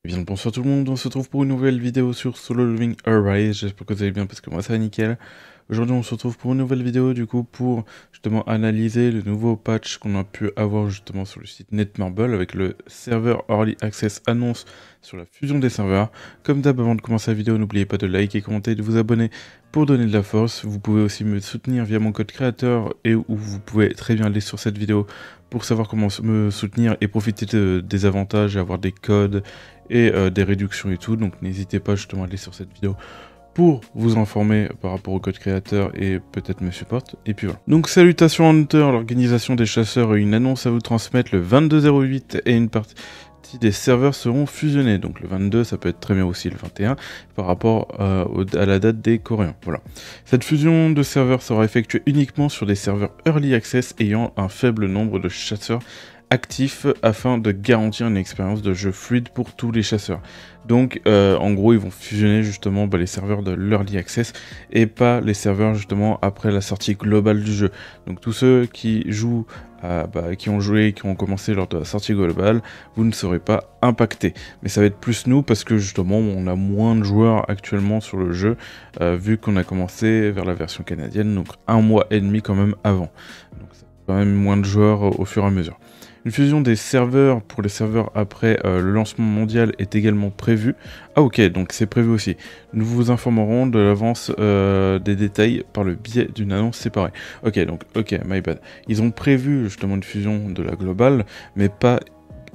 Bien, bonsoir tout le monde, on se retrouve pour une nouvelle vidéo sur Solo Leveling Arise, j'espère que vous allez bien parce que moi ça va nickel. Aujourd'hui on se retrouve pour une nouvelle vidéo du coup pour justement analyser le nouveau patch qu'on a pu avoir justement sur le site Netmarble avec le serveur Early Access annonce sur la fusion des serveurs. Comme d'hab, avant de commencer la vidéo, n'oubliez pas de liker, commenter et de vous abonner pour donner de la force. Vous pouvez aussi me soutenir via mon code créateur et où vous pouvez très bien aller sur cette vidéo pour savoir comment me soutenir et profiter des avantages et avoir des codes et des réductions et tout, donc n'hésitez pas justement à aller sur cette vidéo pour vous informer par rapport au code créateur et peut-être me support, et puis voilà. Donc salutations Hunter, l'organisation des chasseurs a une annonce à vous transmettre le 22/08 et une partie des serveurs seront fusionnés, donc le 22 ça peut être très bien aussi le 21 par rapport à la date des Coréens, voilà. Cette fusion de serveurs sera effectuée uniquement sur des serveurs Early Access ayant un faible nombre de chasseurs actifs afin de garantir une expérience de jeu fluide pour tous les chasseurs. Donc en gros ils vont fusionner justement les serveurs de l'Early Access et pas les serveurs justement après la sortie globale du jeu. Donc tous ceux qui jouent, qui ont joué, qui ont commencé lors de la sortie globale, vous ne serez pas impactés. Mais ça va être plus nous parce que justement on a moins de joueurs actuellement sur le jeu vu qu'on a commencé vers la version canadienne, donc 1 mois et demi quand même avant. Donc ça fait quand même moins de joueurs au fur et à mesure. Une fusion des serveurs pour les serveurs après le lancement mondial est également prévue. Ah ok, donc c'est prévu aussi. Nous vous informerons de l'avance des détails par le biais d'une annonce séparée. Ok, donc ok, my bad. Ils ont prévu justement une fusion de la globale, mais pas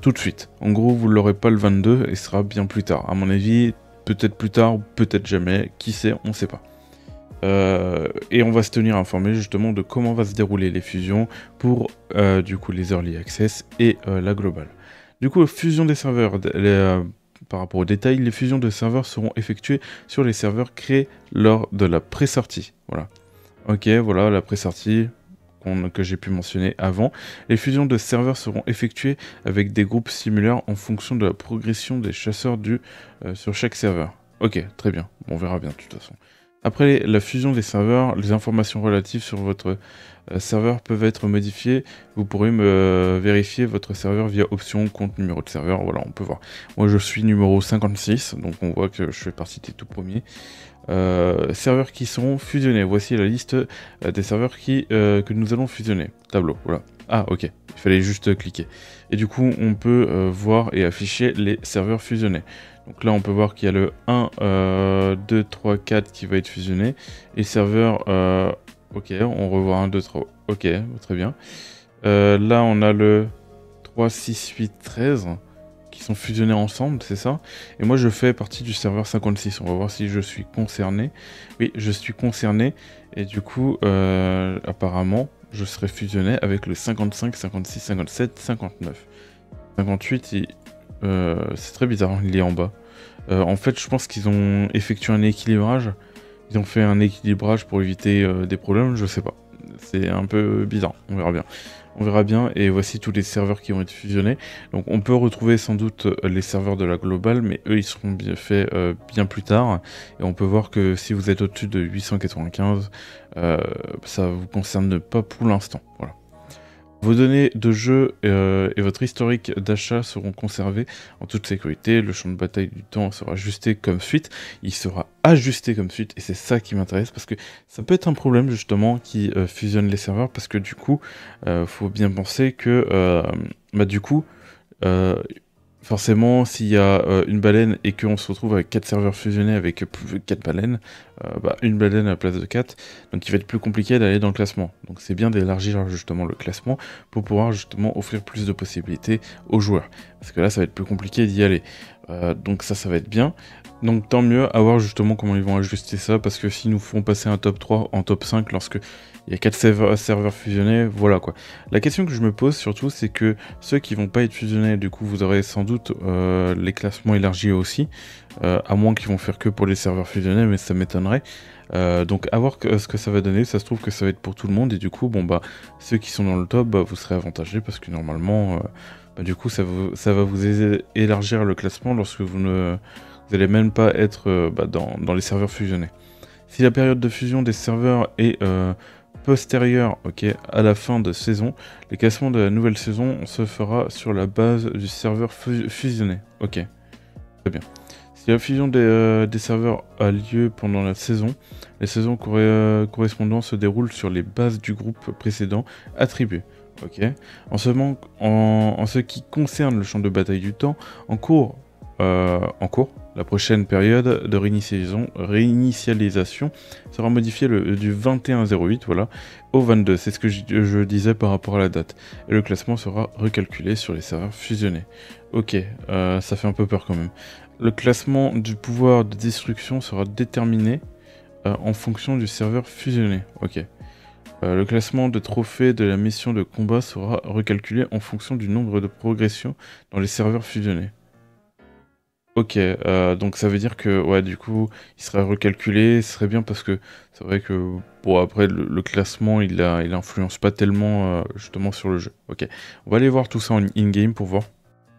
tout de suite. En gros, vous ne l'aurez pas le 22 et ce sera bien plus tard. À mon avis, peut-être plus tard, peut-être jamais. Qui sait, on ne sait pas. Et on va se tenir informé justement de comment va se dérouler les fusions pour du coup les Early Access et la globale. Du coup, fusion des serveurs, par rapport aux détails, les fusions de serveurs seront effectuées sur les serveurs créés lors de la pré-sortie. Voilà. Ok, voilà la pré-sortie que j'ai pu mentionner avant. Les fusions de serveurs seront effectuées avec des groupes similaires en fonction de la progression des chasseurs sur chaque serveur. Ok, très bien. Bon, on verra bien de toute façon. Après la fusion des serveurs, les informations relatives sur votre serveur peuvent être modifiées. Vous pourrez vérifier votre serveur via option compte numéro de serveur. Voilà, on peut voir. Moi, je suis numéro 56, donc on voit que je fais partie des tout premiers. Serveurs qui seront fusionnés. Voici la liste des serveurs que nous allons fusionner. Tableau, voilà. Ah, ok. Il fallait juste cliquer. Et du coup, on peut voir et afficher les serveurs fusionnés. Donc là, on peut voir qu'il y a le 1, 2, 3, 4 qui va être fusionné. Et serveur, ok, on revoit 1, 2, 3. Ok, très bien. Là, on a le 3, 6, 8, 13 qui sont fusionnés ensemble, c'est ça. Et moi, je fais partie du serveur 56. On va voir si je suis concerné. Oui, je suis concerné. Et du coup, apparemment, je serai fusionné avec le 55, 56, 57, 59. 58, c'est très bizarre, il est en bas. En fait, je pense qu'ils ont effectué un équilibrage. Ils ont fait un équilibrage pour éviter des problèmes, je sais pas. C'est un peu bizarre, on verra bien. On verra bien, et voici tous les serveurs qui ont été fusionnés. Donc on peut retrouver sans doute les serveurs de la globale, mais eux ils seront faits bien plus tard. Et on peut voir que si vous êtes au-dessus de 895, ça vous concerne pas pour l'instant. Voilà. Vos données de jeu et votre historique d'achat seront conservés en toute sécurité. Le champ de bataille du temps sera ajusté comme suite. Il sera ajusté comme suite et c'est ça qui m'intéresse parce que ça peut être un problème justement qui fusionne les serveurs parce que du coup, faut bien penser que du coup, forcément, s'il y a une baleine et qu'on se retrouve avec 4 serveurs fusionnés avec 4 baleines, une baleine à la place de 4, donc il va être plus compliqué d'aller dans le classement. Donc c'est bien d'élargir justement le classement pour pouvoir justement offrir plus de possibilités aux joueurs. Parce que là, ça va être plus compliqué d'y aller. Donc ça va être bien. Donc tant mieux à voir justement comment ils vont ajuster ça, parce que s'ils nous font passer un top 3 en top 5 lorsque il y a 4 serveurs fusionnés, voilà quoi. La question que je me pose surtout, c'est que ceux qui vont pas être fusionnés, du coup vous aurez sans doute les classements élargis aussi, à moins qu'ils vont faire que pour les serveurs fusionnés, mais ça m'étonnerait. Donc à voir ce que ça va donner, ça se trouve que ça va être pour tout le monde, et du coup bon ceux qui sont dans le top, vous serez avantagés, parce que normalement du coup ça va vous élargir le classement lorsque vous n'allez même pas être dans les serveurs fusionnés. Si la période de fusion des serveurs est postérieure à la fin de saison, les classements de la nouvelle saison se fera sur la base du serveur fusionné. Ok. Très bien. Si la fusion des serveurs a lieu pendant la saison, les saisons correspondantes se déroulent sur les bases du groupe précédent attribué. Ok. En ce qui concerne le champ de bataille du temps, en cours, la prochaine période de réinitialisation sera modifiée du 21-08 voilà, au 22. C'est ce que je disais par rapport à la date. Et le classement sera recalculé sur les serveurs fusionnés. Ok, ça fait un peu peur quand même. Le classement du pouvoir de destruction sera déterminé en fonction du serveur fusionné. Ok. Le classement de trophées de la mission de combat sera recalculé en fonction du nombre de progressions dans les serveurs fusionnés. Ok, donc ça veut dire que, ouais, du coup, il serait recalculé, ce serait bien parce que c'est vrai que, bon, après, le classement, il influence pas tellement, justement, sur le jeu. Ok, on va aller voir tout ça en in-game pour voir.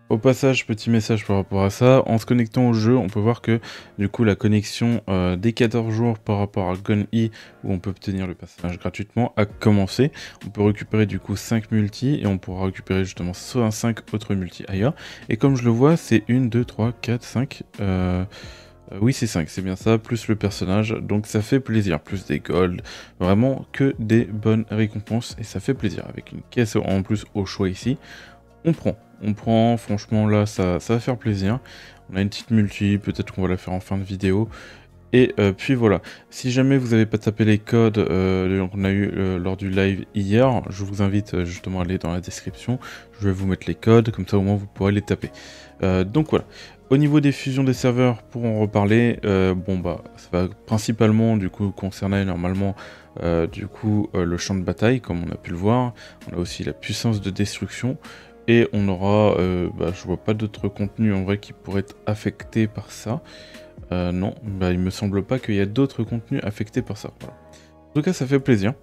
Au passage, petit message par rapport à ça, en se connectant au jeu, on peut voir que du coup la connexion des 14 jours par rapport à Gun-E, où on peut obtenir le passage gratuitement, a commencé. On peut récupérer du coup 5 multi et on pourra récupérer justement 5 autres multi ailleurs. Et comme je le vois, c'est 1, 2, 3, 4, 5... oui, c'est 5, c'est bien ça, plus le personnage, donc ça fait plaisir, plus des golds, vraiment que des bonnes récompenses, et ça fait plaisir, avec une caisse en plus au choix ici. On prend, franchement là ça va faire plaisir. On a une petite multi, peut-être qu'on va la faire en fin de vidéo. Et puis voilà, si jamais vous n'avez pas tapé les codes qu'on a eu lors du live hier, je vous invite justement à aller dans la description. Je vais vous mettre les codes, comme ça au moins vous pourrez les taper. Donc voilà, au niveau des fusions des serveurs, pour en reparler, bon bah ça va principalement du coup concerner normalement le champ de bataille, comme on a pu le voir. On a aussi la puissance de destruction. Et on aura, je vois pas d'autres contenus en vrai qui pourraient être affectés par ça. Non, il me semble pas qu'il y a d'autres contenus affectés par ça. Voilà. En tout cas, ça fait plaisir.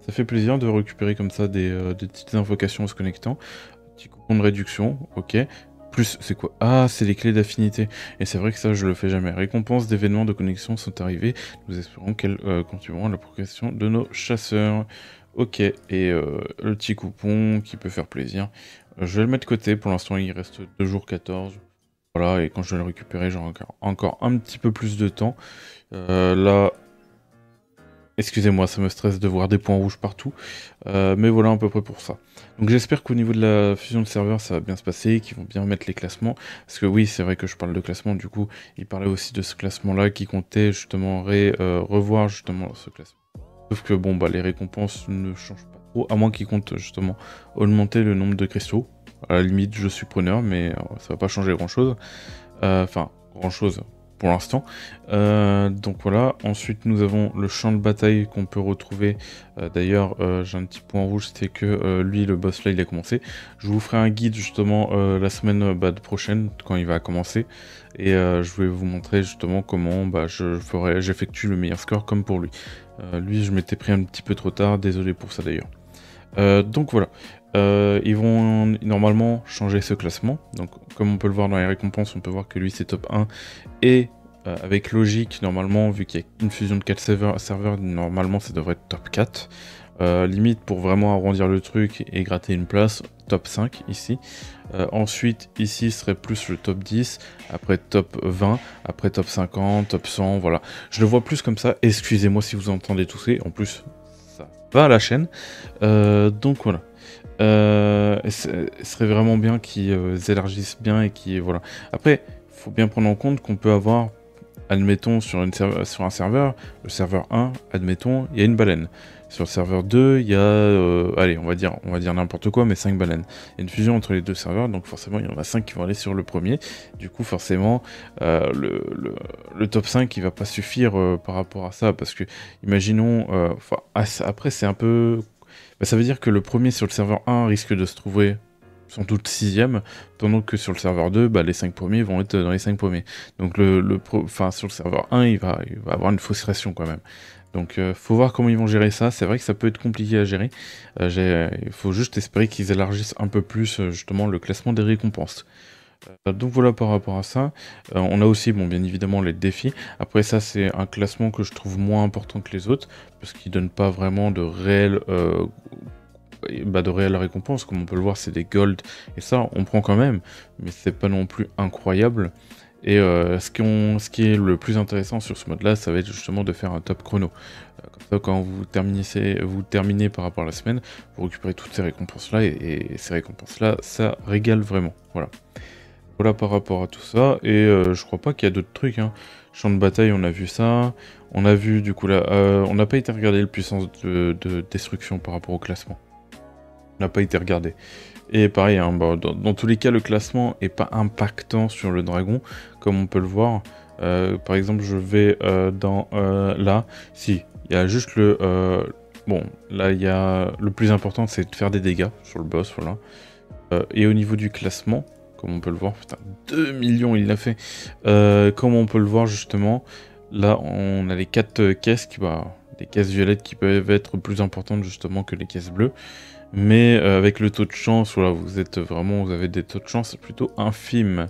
Ça fait plaisir de récupérer comme ça des petites invocations en se connectant. Petit coupon de réduction, ok. Plus, c'est quoi? Ah, c'est les clés d'affinité. Et c'est vrai que ça, je le fais jamais. Récompenses d'événements de connexion sont arrivées. Nous espérons qu'elles contribueront à la progression de nos chasseurs. Ok, et le petit coupon qui peut faire plaisir. Je vais le mettre de côté, pour l'instant il reste 2 jours 14. Voilà, et quand je vais le récupérer, j'aurai encore un petit peu plus de temps. Là, excusez-moi, ça me stresse de voir des points rouges partout. Mais voilà à peu près pour ça. Donc j'espère qu'au niveau de la fusion de serveurs, ça va bien se passer, qu'ils vont bien mettre les classements. Parce que oui, c'est vrai que je parle de classement, du coup, il parlait aussi de ce classement-là qui comptait justement revoir justement ce classement. Sauf que bon, bah les récompenses ne changent pas trop, à moins qu'ils comptent justement augmenter le nombre de cristaux. À la limite, je suis preneur, mais ça va pas changer grand-chose. Enfin, grand-chose pour l'instant. Donc voilà, ensuite nous avons le champ de bataille qu'on peut retrouver. D'ailleurs, j'ai un petit point rouge, c'était que lui, le boss là, il a commencé. Je vous ferai un guide justement la semaine prochaine, quand il va commencer. Et je vais vous montrer justement comment j'effectue le meilleur score comme pour lui. Lui, je m'étais pris un petit peu trop tard, désolé pour ça d'ailleurs. Donc voilà, ils vont normalement changer ce classement. Donc comme on peut le voir dans les récompenses, on peut voir que lui c'est top 1. Et avec logique, normalement, vu qu'il y a une fusion de 4 serveurs, normalement ça devrait être top 4. Limite pour vraiment arrondir le truc et gratter une place, top 5 ici. Ensuite ici serait plus le top 10, après top 20, après top 50, top 100, voilà. Je le vois plus comme ça, excusez-moi si vous entendez tousser, en plus ça va à la chaîne. Donc voilà. Ce serait vraiment bien qu'ils élargissent bien et qu'ils... Voilà. Après, il faut bien prendre en compte qu'on peut avoir... Admettons, sur un serveur, le serveur 1, admettons, il y a une baleine. Sur le serveur 2, il y a, allez, on va dire n'importe quoi, mais 5 baleines. Il y a une fusion entre les deux serveurs, donc forcément, il y en a 5 qui vont aller sur le premier. Du coup, forcément, le top 5, il va pas suffire par rapport à ça, parce que, imaginons, après, c'est un peu... Bah, ça veut dire que le premier sur le serveur 1 risque de se trouver sans doute 6ème, tandis que sur le serveur 2, bah, les 5 premiers vont être dans les 5 premiers. Donc sur le serveur 1, il va avoir une frustration quand même. Donc faut voir comment ils vont gérer ça, c'est vrai que ça peut être compliqué à gérer. Il faut juste espérer qu'ils élargissent un peu plus justement le classement des récompenses. Donc voilà par rapport à ça. On a aussi, bon, bien évidemment, les défis. Après ça, c'est un classement que je trouve moins important que les autres, parce qu'il donne pas vraiment de réelles récompenses. Comme on peut le voir, c'est des gold, et ça, on prend quand même, mais c'est pas non plus incroyable. Et ce qui est le plus intéressant sur ce mode-là, ça va être justement de faire un top chrono. Comme ça, quand vous terminez par rapport à la semaine, vous récupérez toutes ces récompenses-là, et ces récompenses-là, ça régale vraiment. Voilà. Voilà par rapport à tout ça, et je crois pas qu'il y a d'autres trucs, hein. Champ de bataille, on a vu ça. On a vu, du coup, là, on n'a pas été regarder la puissance de destruction par rapport au classement. On n'a pas été regardé. Et pareil, hein, bah, dans tous les cas, le classement est pas impactant sur le dragon, comme on peut le voir. Par exemple, je vais dans là. Si, il y a juste le... bon, là, il y a... Le plus important, c'est de faire des dégâts sur le boss, voilà. Et au niveau du classement, comme on peut le voir, putain, 2 millions, il l'a fait. Comme on peut le voir, justement, là, on a les 4 caisses, des caisses violettes qui peuvent être plus importantes, justement, que les caisses bleues. Mais avec le taux de chance, voilà, vous avez des taux de chance plutôt infimes.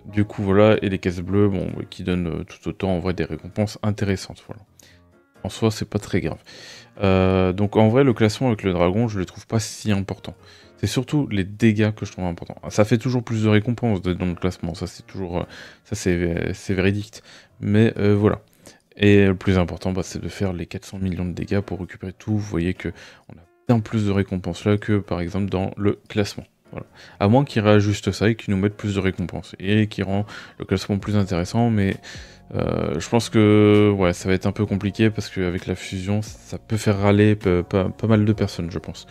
Du coup, voilà, et les caisses bleues, bon, qui donnent tout autant, en vrai, des récompenses intéressantes, voilà. En soi, c'est pas très grave. Donc, en vrai, le classement avec le dragon, je le trouve pas si important. C'est surtout les dégâts que je trouve importants. Ça fait toujours plus de récompenses dans le classement, ça c'est toujours... ça c'est véridique. Mais voilà. Et le plus important, bah, c'est de faire les 400 millions de dégâts pour récupérer tout. Vous voyez que on a bien plus de récompenses là que par exemple dans le classement. Voilà. À moins qu'ils réajustent ça et qu'ils nous mettent plus de récompenses et qui rend le classement plus intéressant, mais je pense que ouais, ça va être un peu compliqué parce qu'avec la fusion, ça peut faire râler pas mal de personnes, je pense.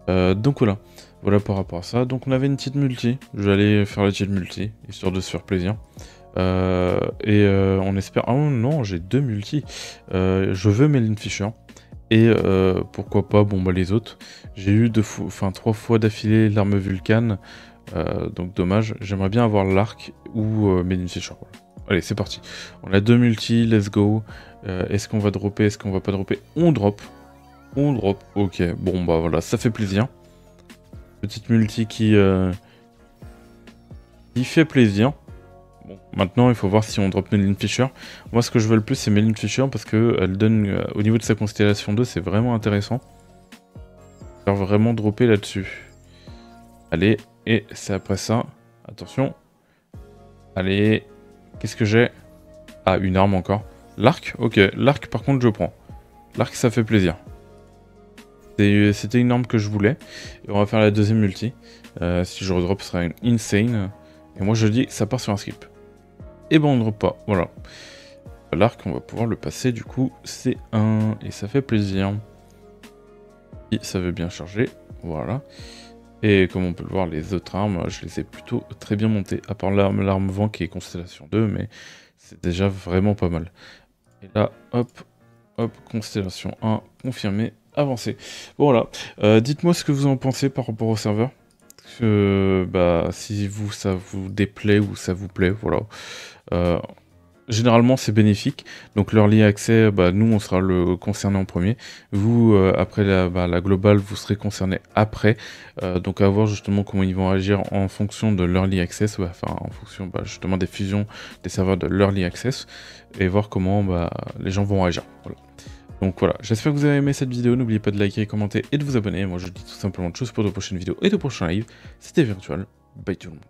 Donc voilà. Voilà par rapport à ça. Donc on avait une petite multi. Je vais aller faire la petite multi, histoire de se faire plaisir. On espère... Ah non, j'ai 2 multis. Je veux Melin Fisher. Et pourquoi pas, bon bah les autres. J'ai eu 3 fois d'affilée l'arme Vulcan. Donc dommage. J'aimerais bien avoir l'arc ou Melin Fisher. Voilà. Allez, c'est parti. On a 2 multis, let's go. Est-ce qu'on va dropper? Est-ce qu'on va pas dropper? On drop. On drop. Ok, bon bah voilà, ça fait plaisir. Petite multi qui fait plaisir. Bon, maintenant, il faut voir si on drop Melin Fisher. Moi, ce que je veux le plus, c'est Melin Fisher parce que elle donne, au niveau de sa constellation 2, c'est vraiment intéressant. Faire vraiment dropper là-dessus. Allez, et c'est après ça. Attention. Allez, qu'est-ce que j'ai? Ah, une arme encore. L'arc? Ok, l'arc, par contre, je prends. L'arc, ça fait plaisir. C'était une arme que je voulais. Et on va faire la deuxième multi. Si je redrop, ce sera une insane. Et moi, je dis, ça part sur un skip. Et bon, on ne drop pas, voilà. L'arc, on va pouvoir le passer, du coup, c'est 1, et ça fait plaisir. Et ça veut bien charger, voilà. Et comme on peut le voir, les autres armes, je les ai plutôt très bien montées, à part l'arme vent qui est Constellation 2, mais c'est déjà vraiment pas mal. Et là, hop, hop, Constellation 1, confirmé, avancé. Bon, voilà, dites-moi ce que vous en pensez par rapport au serveur. Bah, si ça vous déplaît ou ça vous plaît, voilà. Généralement c'est bénéfique, donc l'early accès, bah, nous on sera le concerné en premier, vous après la globale vous serez concerné après, donc à voir justement comment ils vont agir en fonction de l'early access, enfin en fonction justement des fusions des serveurs de l'early access, et voir comment les gens vont agir. Voilà. Donc voilà, j'espère que vous avez aimé cette vidéo, n'oubliez pas de liker, commenter et de vous abonner, moi je dis tout simplement de choses pour de prochaines vidéos et de prochains lives, c'était Virtual, bye tout le monde.